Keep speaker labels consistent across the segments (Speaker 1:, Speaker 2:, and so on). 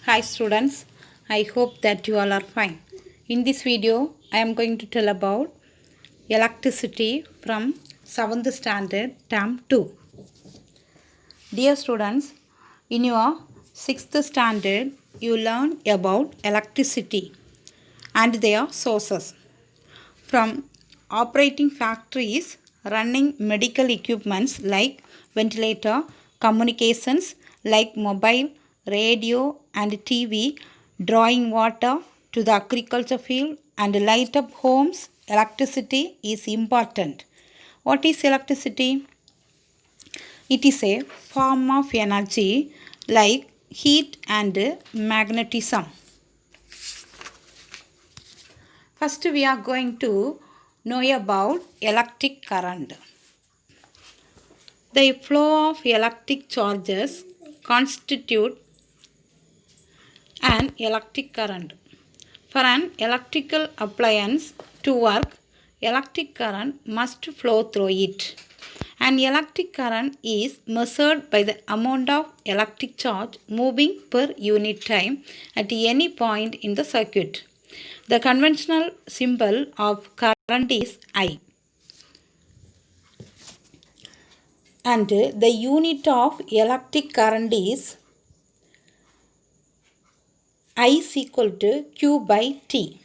Speaker 1: Hi students, I hope that you all are fine. In this video, I am going to tell about electricity from 7th standard term 2. Dear students, in your 6th standard, you learn about electricity and their sources. From operating factories, running medical equipments like ventilator, communications like mobile, radio and TV, drawing water to the agriculture field and light up homes, electricity is important. What is electricity? It is a form of energy like heat and magnetism. First, we are going to know about electric current. The flow of electric charges constitute an electric current. For an electrical appliance to work, electric current must flow through it. An electric current is measured by the amount of electric charge moving per unit time at any point in the circuit. The conventional symbol of current is I. And the unit of electric current is I is equal to Q by T.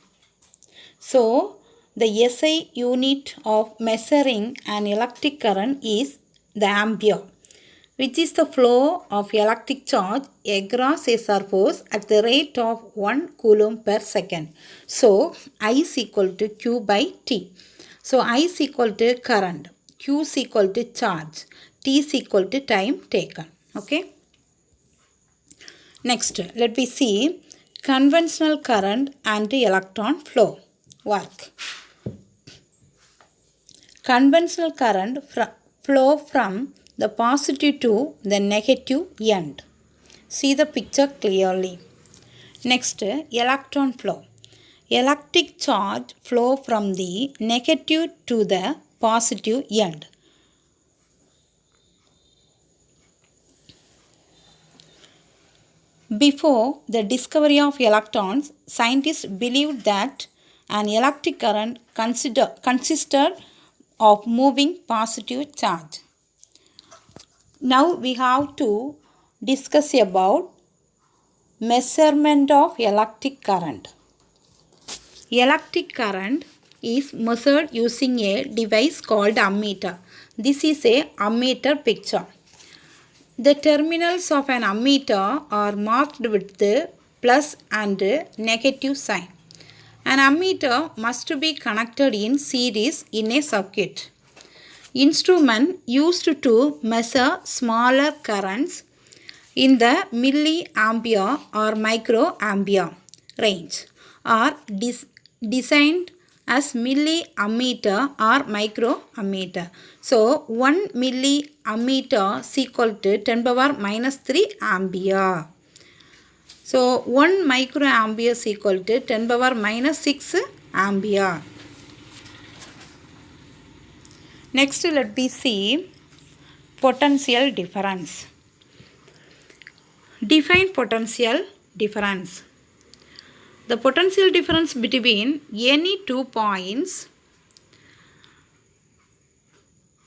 Speaker 1: So, the SI unit of measuring an electric current is the ampere, which is the flow of electric charge across a surface at the rate of 1 coulomb per second. So, I is equal to Q by T. So, I is equal to current, Q is equal to charge, T is equal to time taken. Okay. Next, let me see conventional current and electron flow work. Conventional current flow from the positive to the negative end. See the picture clearly. Next, electron flow. Electric charge flow from the negative to the positive end. Before the discovery of electrons, scientists believed that an electric current consisted of moving positive charge. Now we have to discuss about measurement of electric current. Electric current is measured using a device called ammeter. This is a ammeter picture. The terminals of an ammeter are marked with the plus and negative sign. An ammeter must be connected in series in a circuit. Instrument used to measure smaller currents in the milliampere or microampere range are designed as milliammeter or microammeter. So, 1 milliammeter is equal to 10 power minus 3 ampere. So, 1 microampere is equal to 10 power minus 6 ampere. Next, let me see potential difference. Define potential difference. The potential difference between any 2 points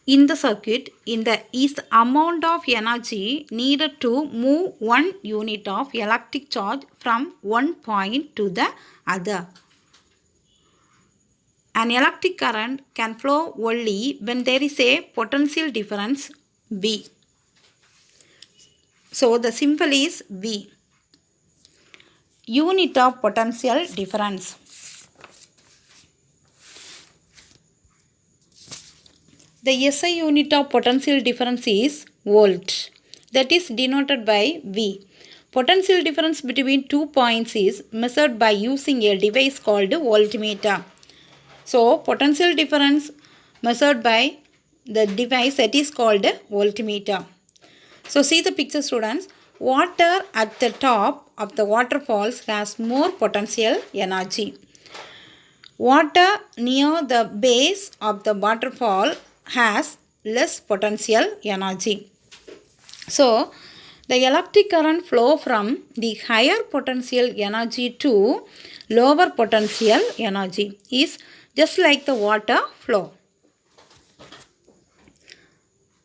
Speaker 1: in the circuit is the amount of energy needed to move one unit of electric charge from one point to the other. An electric current can flow only when there is a potential difference V. So, the symbol is V. Unit of potential difference. The SI unit of potential difference is volt. That is denoted by V. Potential difference between 2 points is measured by using a device called voltmeter. So, potential difference measured by the device that is called voltmeter. So, see the picture students. Water at the top of the waterfalls has more potential energy. Water near the base of the waterfall has less potential energy. So, The electric current flow from the higher potential energy to lower potential energy is just like the water flow.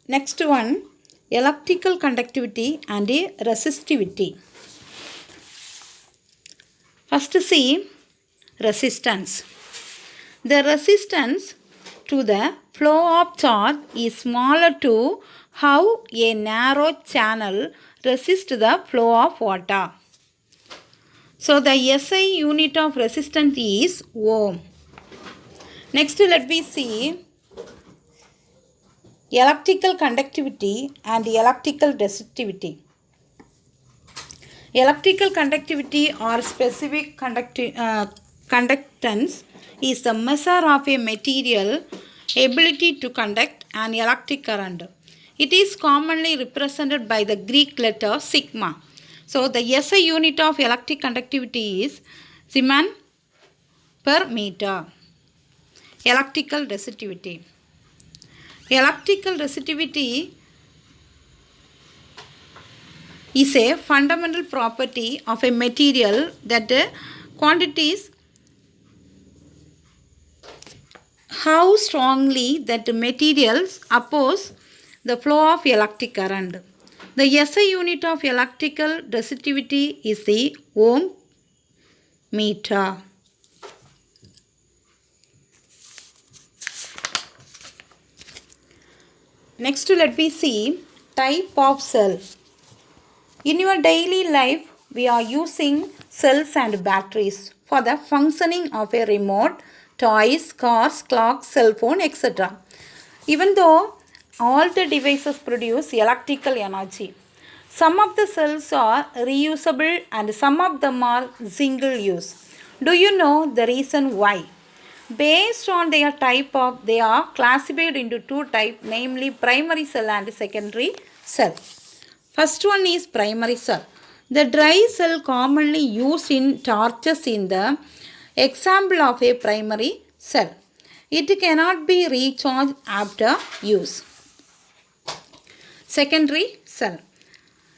Speaker 1: Next one, electrical conductivity and resistivity. First see resistance. The resistance to the flow of charge is smaller to how a narrow channel resists the flow of water. So the SI unit of resistance is ohm. Next let me see electrical conductivity and electrical resistivity. Electrical conductivity or specific conductance is the measure of a material ability to conduct an electric current. It is commonly represented by the Greek letter sigma. So the SI unit of electric conductivity is Siemens per meter. Electrical resistivity. Electrical resistivity is a fundamental property of a material that quantities how strongly that materials oppose the flow of electric current. The SI unit of electrical resistivity is the ohm meter. Next let me see type of cell. In your daily life, we are using cells and batteries for the functioning of a remote, toys, cars, clocks, cell phone, etc. Even though all the devices produce electrical energy, some of the cells are reusable and some of them are single use. Do you know the reason why? Based on their type of, they are classified into two types, namely primary cell and secondary cell. First one is primary cell. The dry cell commonly used in torches in the example of a primary cell. It cannot be recharged after use. Secondary cell.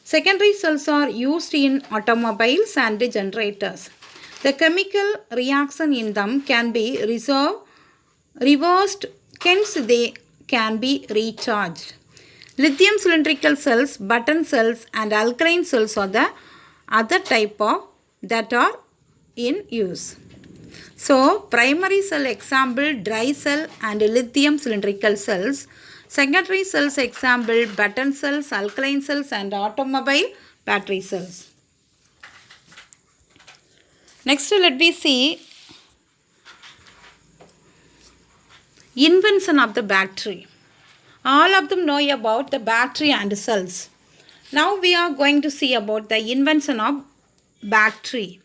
Speaker 1: Secondary cells are used in automobiles and generators. The chemical reaction in them can be reversed, hence they can be recharged. Lithium cylindrical cells, button cells and alkaline cells are the other type of that are in use. So, primary cell example dry cell and lithium cylindrical cells. Secondary cells example button cells, alkaline cells and automobile battery cells. Next let me see invention of the battery. All of them know about the battery and cells. Now we are going to see about the invention of battery.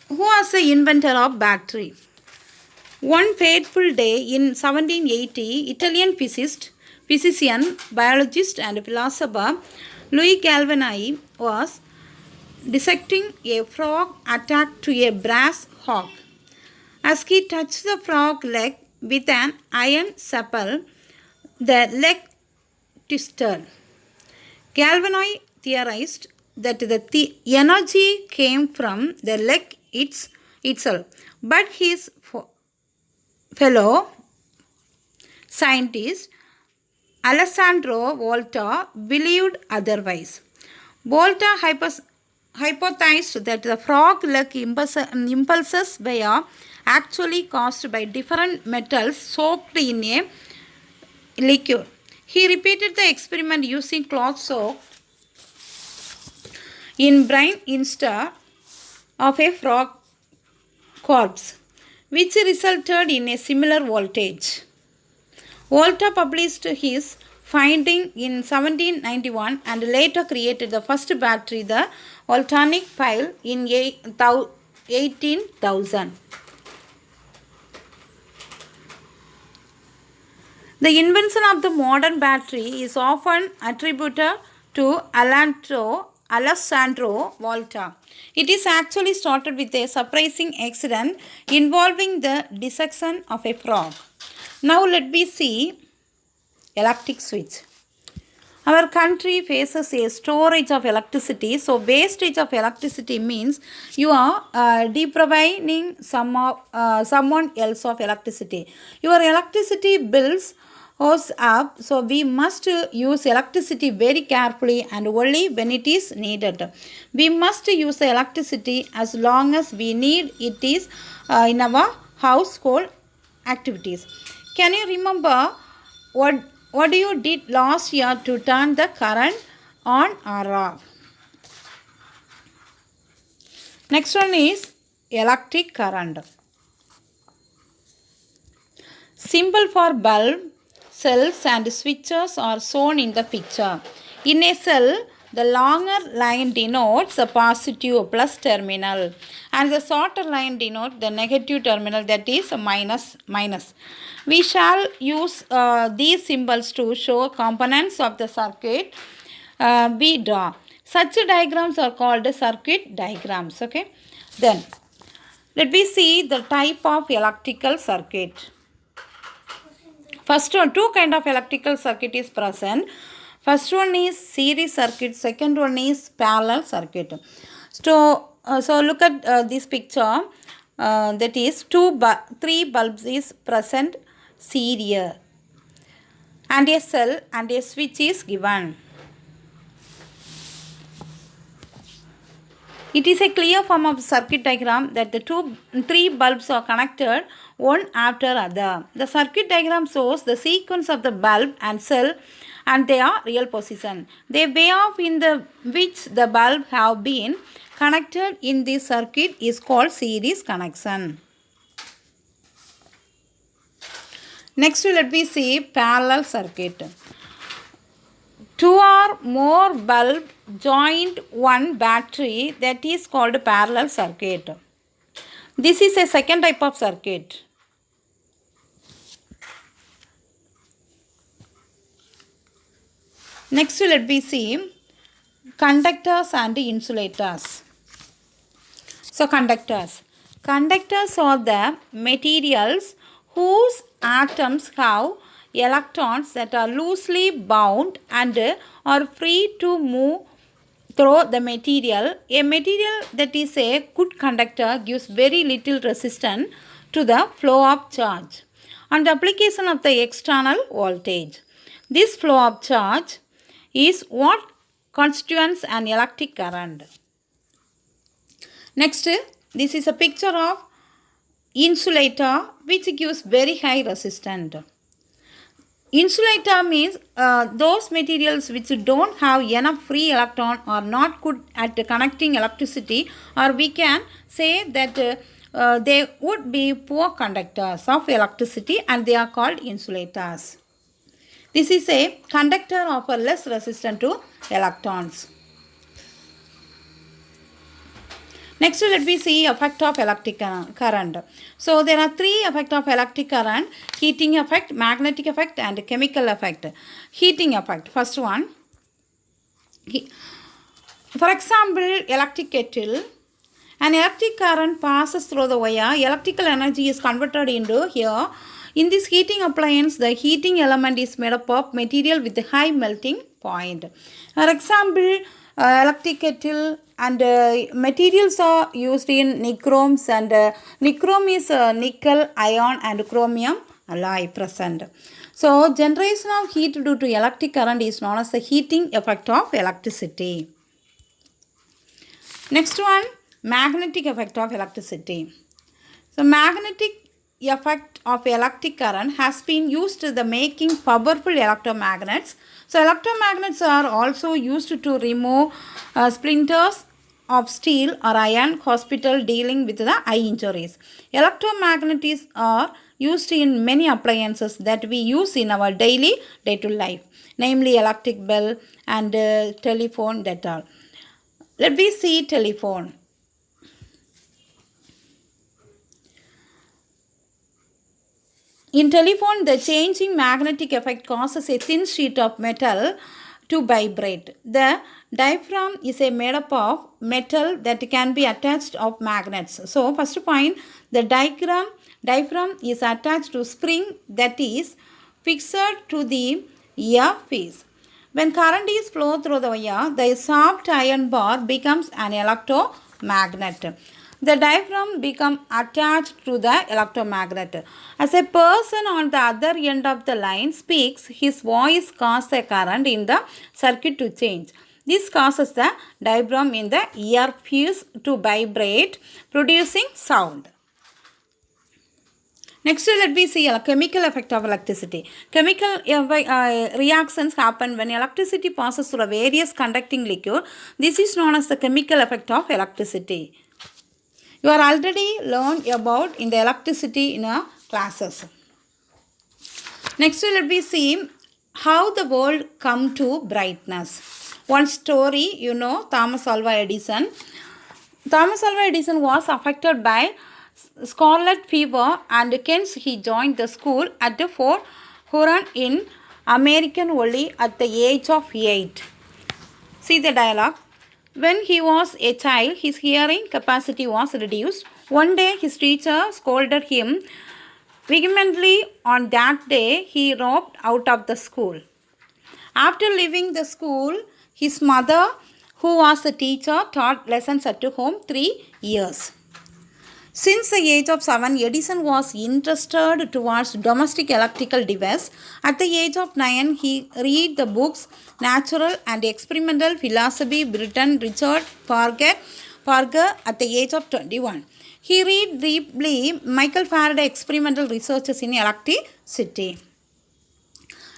Speaker 1: Who was the inventor of battery? One fateful day in 1780, Italian physician, biologist and philosopher Louis Galvani was dissecting a frog attached to a brass hawk. As he touched the frog leg with an iron sapple, the leg twisted. Galvani theorized that the energy came from the leg itself, but his fellow scientist Alessandro Volta believed otherwise. Volta hypothesized that the frog leg impulses were actually caused by different metals soaked in a liquid. He repeated the experiment using cloth soap in brine instead of a frog corpse, which resulted in a similar voltage. Volta published his finding in 1791 and later created the first battery, the Voltaic pile, in 18,000. The invention of the modern battery is often attributed to Alessandro Volta. It is actually started with a surprising accident involving the dissection of a frog. Now let me see electric switch. Our country faces a storage of electricity. So, wastage of electricity means you are depriving someone else of electricity. Your electricity bills goes up, so we must use electricity very carefully and only when it is needed. We must use the electricity as long as we need it is in our household activities. Can you remember what you did last year to turn the current on or off? Next one is electric current. Symbol for bulb, cells and switches are shown in the picture. In a cell, the longer line denotes the positive plus terminal and the shorter line denotes the negative terminal, that is minus. We shall use these symbols to show components of the circuit we draw. Such diagrams are called circuit diagrams. Okay. Then let me see the type of electrical circuit. First one, two kind of electrical circuit is present. First one is series circuit, second one is parallel circuit. So look at this picture. That is three bulbs is present series and a cell and a switch is given. It is a clear form of circuit diagram that the three bulbs are connected one after other. The circuit diagram shows the sequence of the bulb and cell and their real position. The way of in which the bulb have been connected in this circuit is called series connection. Next, let me see parallel circuit. Two or more bulb joined one battery, that is called parallel circuit. This is a second type of circuit. Next, let me see conductors and insulators. So, conductors are the materials whose atoms have electrons that are loosely bound and are free to move through the material. A material that is a good conductor gives very little resistance to the flow of charge and the application of the external voltage. This flow of charge is what constitutes an electric current. Next, this is a picture of insulator which gives very high resistance. Insulator means those materials which don't have enough free electron are not good at connecting electricity, or we can say that they would be poor conductors of electricity and they are called insulators. This is a conductor offer less resistance to electrons. Next, let me see effect of electric current. So, there are three effects of electric current: heating effect, magnetic effect and chemical effect. Heating effect, first one. For example, electric kettle. An electric current passes through the wire. Electrical energy is converted into here. In this heating appliance, the heating element is made up of material with a high melting point. For example, electric kettle and materials are used in nichromes, and nichrome is nickel, iron and chromium alloy present. So, generation of heat due to electric current is known as the heating effect of electricity. Next one, magnetic effect of electricity. So, magnetic effect of electric current has been used to the making powerful electromagnets. So, electromagnets are also used to remove splinters of steel or iron hospital dealing with the eye injuries. Electromagnets are used in many appliances that we use in our daily day-to-day life, namely electric bulb and telephone, that all. Let me see telephone. In telephone, the changing magnetic effect causes a thin sheet of metal to vibrate. The diaphragm is made up of metal that can be attached of magnets. So, first point, the diaphragm is attached to spring that is fixed to the earpiece. When current is flowed through the wire, the soft iron bar becomes an electromagnet. The diaphragm becomes attached to the electromagnet. As a person on the other end of the line speaks, his voice causes a current in the circuit to change. This causes the diaphragm in the earpiece to vibrate, producing sound. Next, let me see a chemical effect of electricity. Chemical reactions happen when electricity passes through a various conducting liquid. This is known as the chemical effect of electricity. You are already learned about in the electricity in our classes. Next, let me see how the world come to brightness. One story, Thomas Alva Edison. Thomas Alva Edison was affected by scarlet fever, and hence he joined the school at the Fort Huron in American only at the age of 8. See the dialogue. When he was a child, his hearing capacity was reduced. One day his teacher scolded him vehemently. On that day, he dropped out of the school. After leaving the school, his mother, who was the teacher, taught lessons at home 3 years. Since the age of 7, Edison was interested towards domestic electrical devices. At the age of 9, he read the books Natural and Experimental Philosophy written Richard Parker at the age of 21. He read deeply Michael Faraday experimental researches in electricity.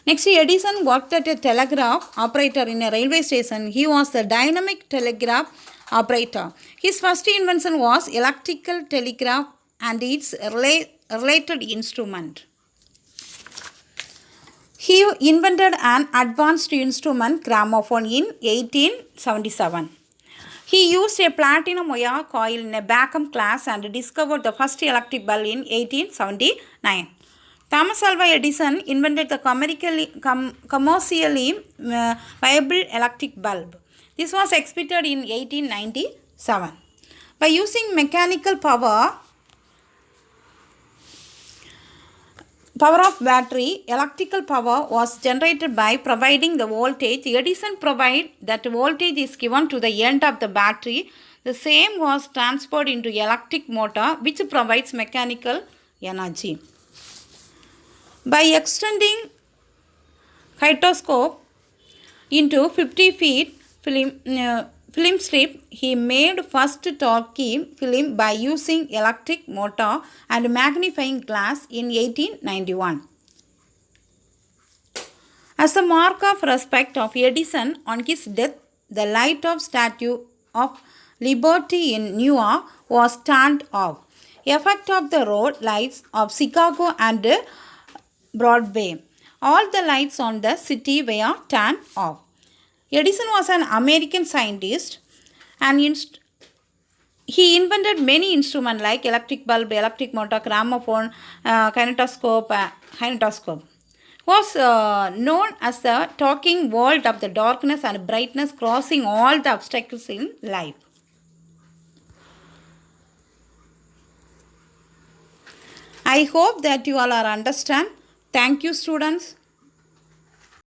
Speaker 1: Next, Edison worked as a telegraph operator in a railway station. He was the dynamic telegraph operator. His first invention was electrical telegraph and its related instrument. He invented an advanced instrument gramophone in 1877. He used a platinum wire coil in a vacuum glass and discovered the first electric bulb in 1879. Thomas Alva Edison invented the commercially viable electric bulb. This was expected in 1897. By using mechanical power of battery, electrical power was generated by providing the voltage. Edison provided that voltage is given to the end of the battery. The same was transferred into electric motor, which provides mechanical energy. By extending heteroscope into 50 feet film strip, he made first talkie film by using electric motor and magnifying glass in 1891. As a mark of respect of Edison on his death, the light of Statue of Liberty in New York was turned off. Effect of the road lights of Chicago and Broadway. All the lights on the city were turned off. Edison was an American scientist and he invented many instruments like electric bulb, electric motor, gramophone, kinetoscope. Was known as the talking world of the darkness and brightness, crossing all the obstacles in life. I hope that you all are understand. Thank you, students.